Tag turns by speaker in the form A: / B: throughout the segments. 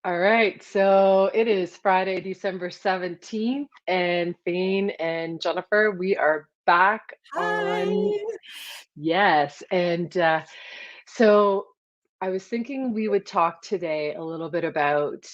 A: All right, so it is Friday, December 17th, and Fane and Jennifer, we are back on.
B: Hi.
A: Yes, and so I was thinking we would talk today a little bit about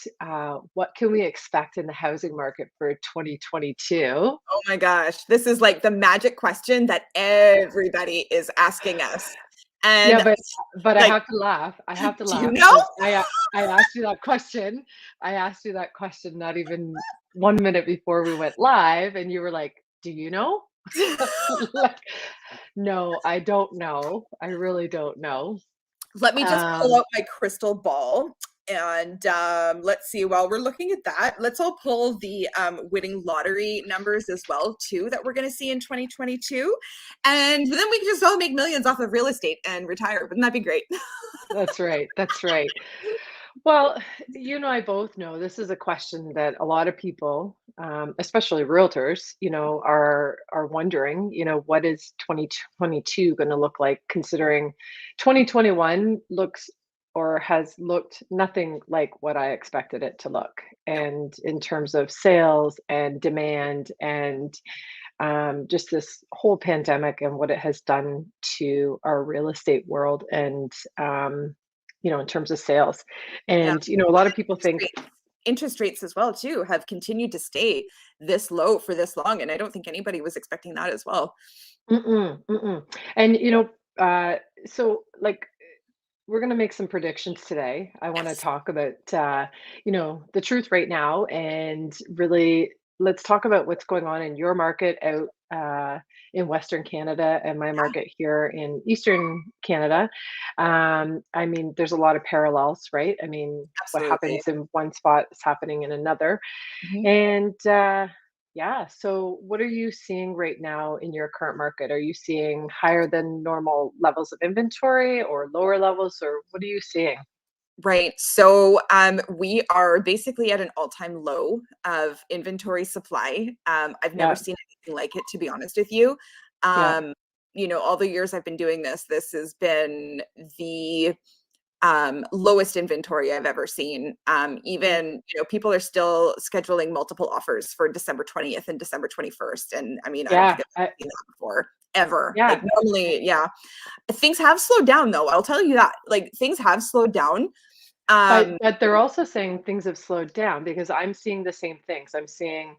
A: what can we expect in the housing market for 2022.
B: Oh my gosh, this is like the magic question that everybody is asking us.
A: Yeah,
B: And
A: but I
B: like,
A: have to laugh. I have to
B: do you
A: laugh
B: know?
A: because I asked you that question. I asked you that question not even 1 minute before we went live, and you were like, "Do you know?" Like, no, I don't know. I really don't know.
B: Let me just pull
A: Um,
B: out my crystal ball and let's see. While we're looking at that, let's all pull the winning lottery numbers as well too that we're going to see in 2022, and then we can just all make millions off of real estate and retire. Wouldn't that be great?
A: that's right. That's right. Well, you and I both know this is a question that a lot of people, especially realtors, are wondering. What is 2022 going to look like? Considering 2021 looks or has looked nothing like what I expected it to look,
B: No.
A: and in terms of sales and demand and just this whole pandemic and what it has done to our real estate world and in terms of sales.
B: Yeah.
A: And a lot of people
B: Interest
A: think,
B: rates interest rates as well too have continued to stay this low for this long, and I don't think anybody was expecting that as well.
A: mm-mm, mm-mm. And so like we're going to make some predictions today. I want to
B: Yes.
A: talk about the truth right now, and really let's talk about what's going on in your market out in Western Canada and my
B: Yeah,
A: market here in Eastern Canada. I mean, there's a lot of parallels, right? I mean, what
B: absolutely.
A: happens in one spot is happening in another.
B: Mhm.
A: And yeah, so what are you seeing right now in your current market? Are you seeing higher than normal levels of inventory or lower levels, or what are you seeing?
B: Right. So we are basically at an all-time low of inventory supply. I've never
A: Yeah,
B: seen anything like it, to be honest with you.
A: yeah,
B: Um, all the years I've been doing this, this has been the lowest inventory I've ever seen.
A: mm,
B: Even, people are still scheduling multiple offers for December 20th and December 21st. And I mean, I don't think
A: yeah,
B: I've seen that before, ever.
A: yeah.
B: Like normally, yeah. Things have slowed down though. I'll tell you that. Like things have slowed down.
A: But
B: Um,
A: but they're also saying things have slowed down because I'm seeing the same things. I'm seeing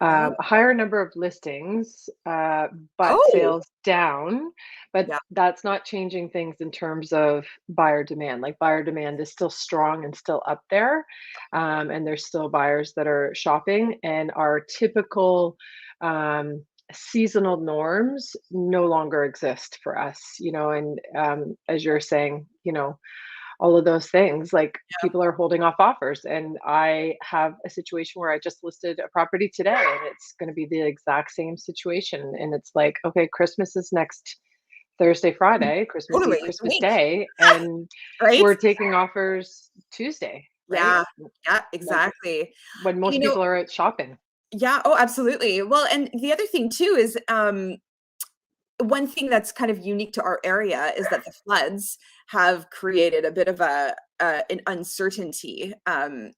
B: oh,
A: a higher number of listings, but
B: oh,
A: sales down. But
B: yeah,
A: that's not changing things in terms of buyer demand. Like buyer demand is still strong and still up there, and there's still buyers that are shopping. And our typical seasonal norms no longer exist for us. And as you're saying, all of those things. Like
B: yeah.
A: people are holding off offers. And I have a situation where I just listed a property today and it's going to be the exact same situation. And it's like, okay, Christmas is next Thursday, Friday, Christmas Eve,
B: Totally. It's a
A: Christmas
B: week,
A: Day. And
B: right?
A: we're taking offers Tuesday, right?
B: Yeah, yeah,
A: Like
B: exactly.
A: when
B: You
A: most
B: know,
A: people are out shopping.
B: yeah, oh, absolutely. Well, and the other thing too is one thing that's kind of unique to our area is that the floods have created a bit of an uncertainty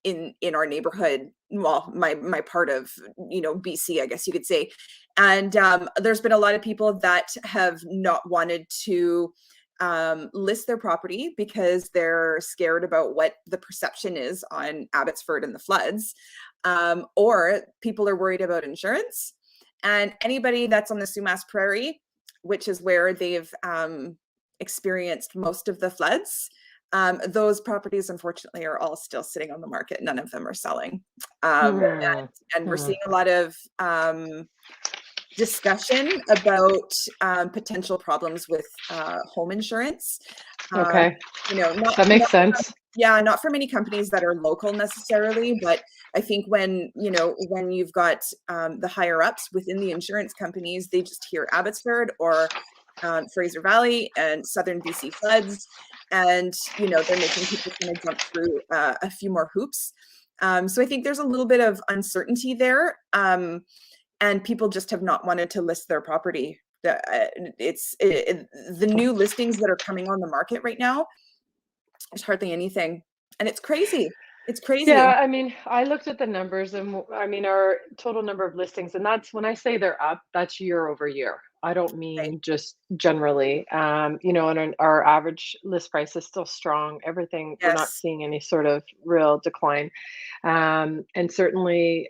B: in our neighborhood. Well, my part of BC, I guess you could say, and there's been a lot of people that have not wanted to list their property because they're scared about what the perception is on Abbotsford and the floods, or people are worried about insurance. And anybody that's on the Sumas Prairie, which is where they've experienced most of the floods. Those properties, unfortunately, are all still sitting on the market. None of them are selling. Um,
A: Hmm.
B: and we're
A: Hmm.
B: seeing a lot of discussion about potential problems with home insurance. Um,
A: Okay.
B: not,
A: That makes
B: not
A: sense.
B: yeah, not for many companies that are local necessarily, but I think when you've got the higher ups within the insurance companies, they just hear Abbotsford or Fraser Valley and Southern BC floods, and they're making people kind of jump through a few more hoops. So I think there's a little bit of uncertainty there, and people just have not wanted to list their property. The new listings that are coming on the market right now, there's hardly anything, and it's crazy. It's crazy.
A: Yeah, I mean, I looked at the numbers and I mean, our total number of listings, and that's when I say they're up, that's year over year. I don't
B: Right.
A: mean just generally. And our average list price is still strong. Everything, we're not
B: Yes.
A: seeing any sort of real decline. And certainly,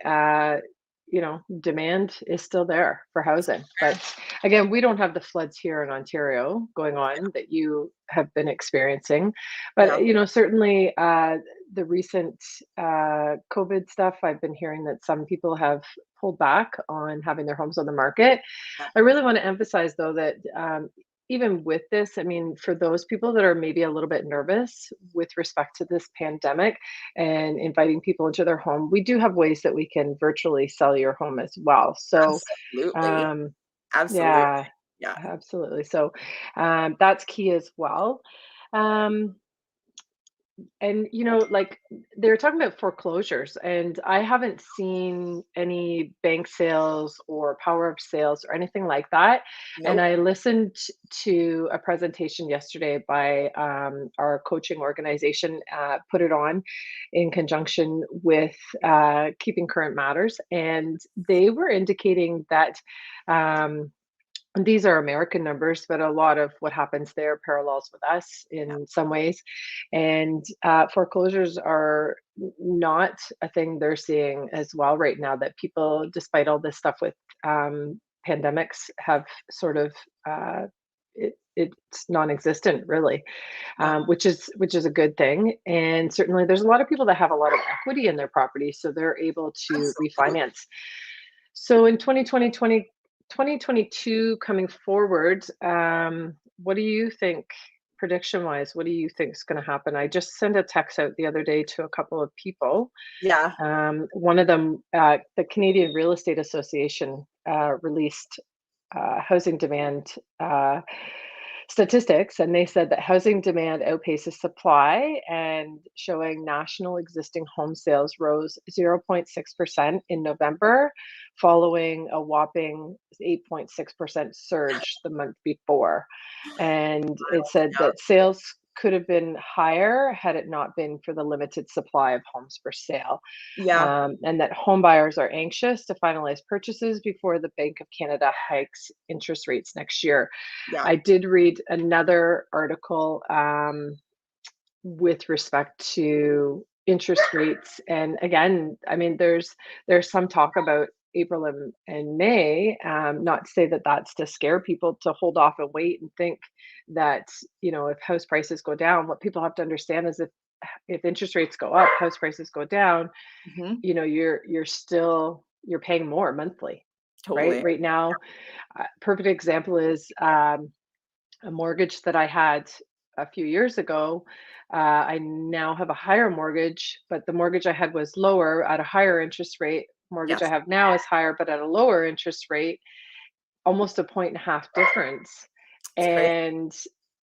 A: demand is still there for housing. But
B: Sure.
A: again, we don't have the floods here in Ontario going on that you have been experiencing.
B: Yeah.
A: But, certainly the recent COVID stuff, I've been hearing that some people have pulled back on having their homes on the market.
B: Yeah.
A: I really want to emphasize, though, that even with this, I mean, for those people that are maybe a little bit nervous with respect to this pandemic and inviting people into their home, we do have ways that we can virtually sell your home as well. So,
B: Absolutely.
A: um,
B: Absolutely.
A: yeah,
B: Yeah.
A: absolutely. So, that's key as well. Um, and like they were talking about foreclosures, and I haven't seen any bank sales or power of sales or anything like that. And
B: Nope.
A: I listened to a presentation yesterday by our coaching organization, put it on in conjunction with Keeping Current Matters, and they were indicating that. And these are American numbers, but a lot of what happens there parallels with us
B: Yeah.
A: in some ways. And foreclosures are not a thing they're seeing as well right now. That people, despite all this stuff with pandemics, have sort of it's non-existent really,
B: Yeah.
A: which is a good thing. And certainly, there's a lot of people that have a lot of equity in their property, so they're able to
B: Absolutely.
A: refinance. So in 2022 coming forward, what do you think, prediction wise, what do you think is going to happen? I just sent a text out the other day to a couple of people.
B: Yeah.
A: One of them, the Canadian Real Estate Association, released housing demand statistics, and they said that housing demand outpaces supply, and showing national existing home sales rose 0.6% in November, following a whopping 8.6% surge the month before. And it said
B: Yeah.
A: that sales could have been higher had it not been for the limited supply of homes for sale,
B: Yeah.
A: and that home buyers are anxious to finalize purchases before the Bank of Canada hikes interest rates next year.
B: Yeah.
A: I did read another article with respect to interest rates, and again, I mean, there's some talk about April and May. Not to say that that's to scare people to hold off and wait and think that if house prices go down, what people have to understand is if interest rates go up, house prices go down.
B: Mhm.
A: You're paying more monthly, right?
B: Totally.
A: Right now, perfect example is a mortgage that I had a few years ago. I now have a higher mortgage, but the mortgage I had was lower at a higher interest rate. Mortgage I
B: Yes.
A: have now is higher, but at a lower interest rate, almost a point and a half difference.
B: It's crazy.
A: And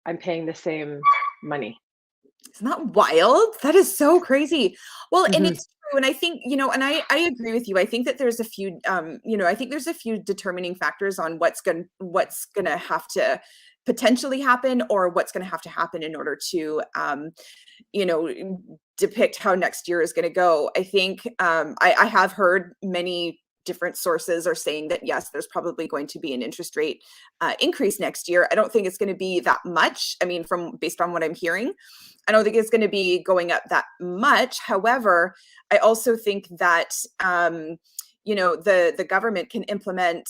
A: I'm paying the same money.
B: Isn't that wild? That is so crazy. Well, and
A: Hmm.
B: it's true, and I think, and I agree with you. I think that there's a few, I think there's a few determining factors on what's gonna have to potentially happen, or what's gonna have to happen in order to, you know, depict how next year is gonna go. I think, I have heard many different sources are saying that yes, there's probably going to be an interest rate increase next year. I don't think it's going to be that much. I mean, from based on what I'm hearing, I don't think it's going to be going up that much. However, I also think that the government can implement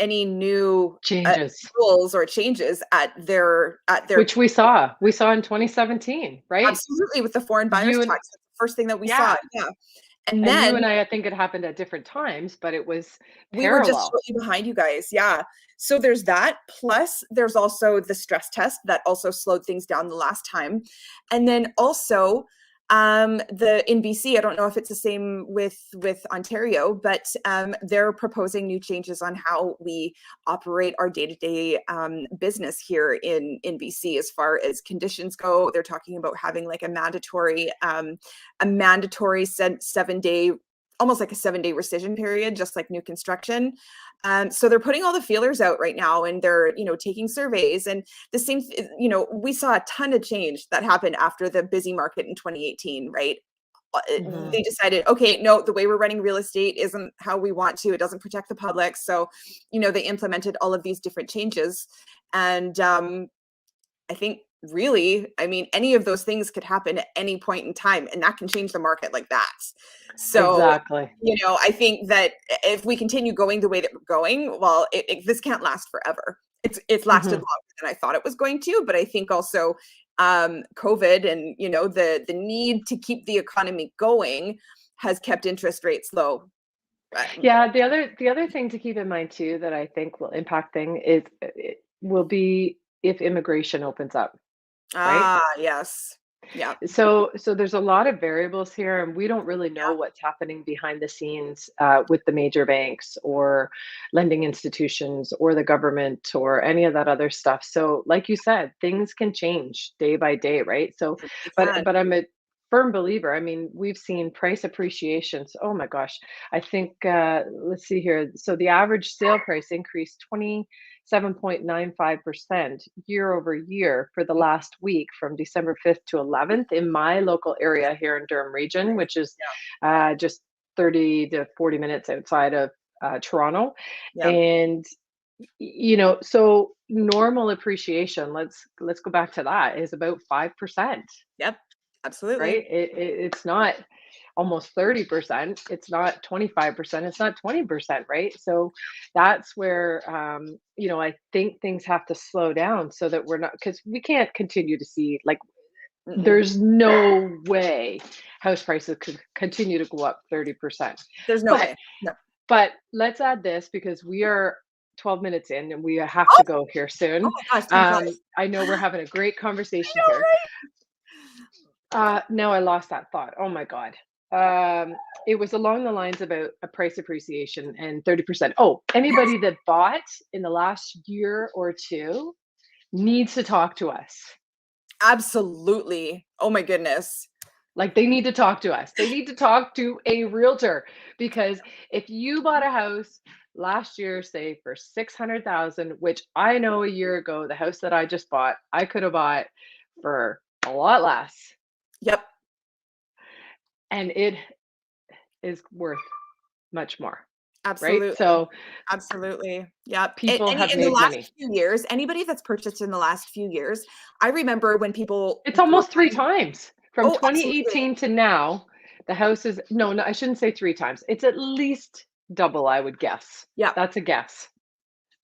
B: any new
A: Changes,
B: rules or changes at their
A: which we saw in 2017, right?
B: absolutely with the foreign buyers
A: You and
B: tax. That's the first thing that we saw.
A: Yeah,
B: Yeah. And
A: and you
B: then
A: and I think it happened at different times, but it was
B: we were just
A: parallel.
B: shortly behind you guys, yeah. So there's that, plus there's also the stress test that also slowed things down the last time. And then also, the in BC, I don't know if it's the same with Ontario, but, they're proposing new changes on how we operate our day-to-day, business here in BC as far as conditions go. They're talking about having, like, a mandatory 7-day, almost like a 7-day rescission period, just like new construction. So they're putting all the feelers out right now, and they're, taking surveys. And the same, we saw a ton of change that happened after the busy market in 2018, right?
A: Mhm.
B: they decided, okay, no, the way we're running real estate isn't how we want to. It doesn't protect the public. So, they implemented all of these different changes. And I think really, I mean, any of those things could happen at any point in time, and that can change the market like that. So,
A: Exactly.
B: I think that if we continue going the way that we're going, well, this can't last forever. It's lasted
A: Mhm.
B: longer than I thought it was going to, but I think also COVID and the need to keep the economy going has kept interest rates low.
A: Yeah, the other thing to keep in mind too that I think will impact thing is it will be if immigration opens up, right?
B: Yes. Yeah.
A: So there's a lot of variables here, and we don't really know
B: Yeah.
A: what's happening behind the scenes with the major banks or lending institutions or the government or any of that other stuff. So, like you said, things can change day by day, right? So,
B: They
A: but
B: can.
A: but I'm a firm believer. I mean, we've seen price appreciations. Oh my gosh, I think let's see here. So the average sale price increased 27.95% year over year for the last week from December 5th to 11th in my local area here in Durham region, which is
B: Yeah.
A: just 30 to 40 minutes outside of Toronto.
B: Yeah.
A: And so normal appreciation, let's go back to that, is about 5%,
B: Yep. Absolutely.
A: right? It's not almost 30%, it's not 25%, it's not 20%, right? So that's where I think things have to slow down so that we're not, because we can't continue to see, like,
B: Mm-mm.
A: there's no way house prices could continue to go up 30%.
B: There's no
A: But
B: way. No.
A: but let's add this because we are 12 minutes in and we have
B: Oh,
A: to go here
B: oh
A: soon.
B: my gosh, time flies.
A: I know we're having a great
B: I
A: conversation
B: know,
A: here.
B: right?
A: Now I lost that thought. Oh my God. Um, it was along the lines about a price appreciation and 30%. Oh,
B: Yes,
A: anybody that bought in the last year or two needs to talk to us.
B: absolutely. Oh my goodness.
A: Like, they need to talk to us. They need to talk to a realtor, because if you bought a house last year, say for 600,000, which I know a year ago, the house that I just bought, I could have bought for a lot less,
B: Yep,
A: and it is worth much more, right?
B: absolutely.
A: So
B: Absolutely. Yep. And
A: people
B: any
A: have
B: in the
A: made
B: last
A: money.
B: few years, anybody that's purchased in the last few years, I remember when people
A: It's
B: were
A: almost 3
B: buying.
A: times. From
B: Oh, absolutely.
A: 2018 to now, the house is, no, I shouldn't say 3 times. It's at least double, I would guess.
B: Yep.
A: That's a guess,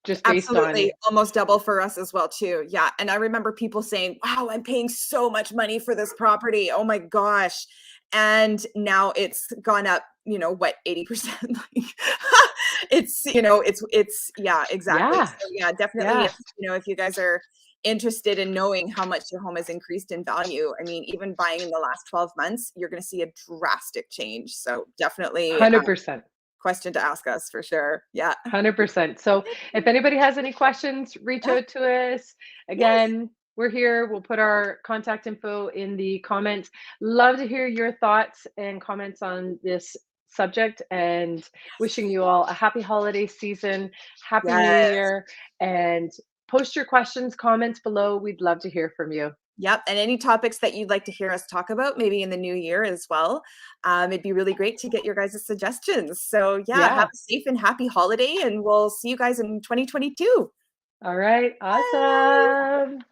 A: just based
B: Absolutely,
A: on.
B: almost double for us as well too, yeah, and I remember people saying, "Wow, I'm paying so much money for this property, oh my gosh," and now it's gone up, what, 80%? Like, it's yeah, exactly,
A: Yeah,
B: so yeah, definitely
A: yeah,
B: if you guys are interested in knowing how much your home has increased in value, I mean, even buying in the last 12 months, you're gonna see a drastic change, so definitely,
A: 100%,
B: question to ask us for sure, yeah.
A: 100%. So if anybody has any questions, reach
B: Yeah,
A: out to us.
B: yes.
A: Again, we're here. We'll put our contact info in the comments. Love to hear your thoughts and comments on this subject, and wishing you all a happy holiday season, happy new
B: Yes.
A: year, and post your questions, comments below. We'd love to hear from you.
B: Yep, and any topics that you'd like to hear us talk about, maybe in the new year as well. It'd be really great to get your guys' suggestions. So yeah, have
A: Yeah.
B: a safe and happy holiday, and we'll see you guys in 2022.
A: All right.
B: Bye.
A: Awesome.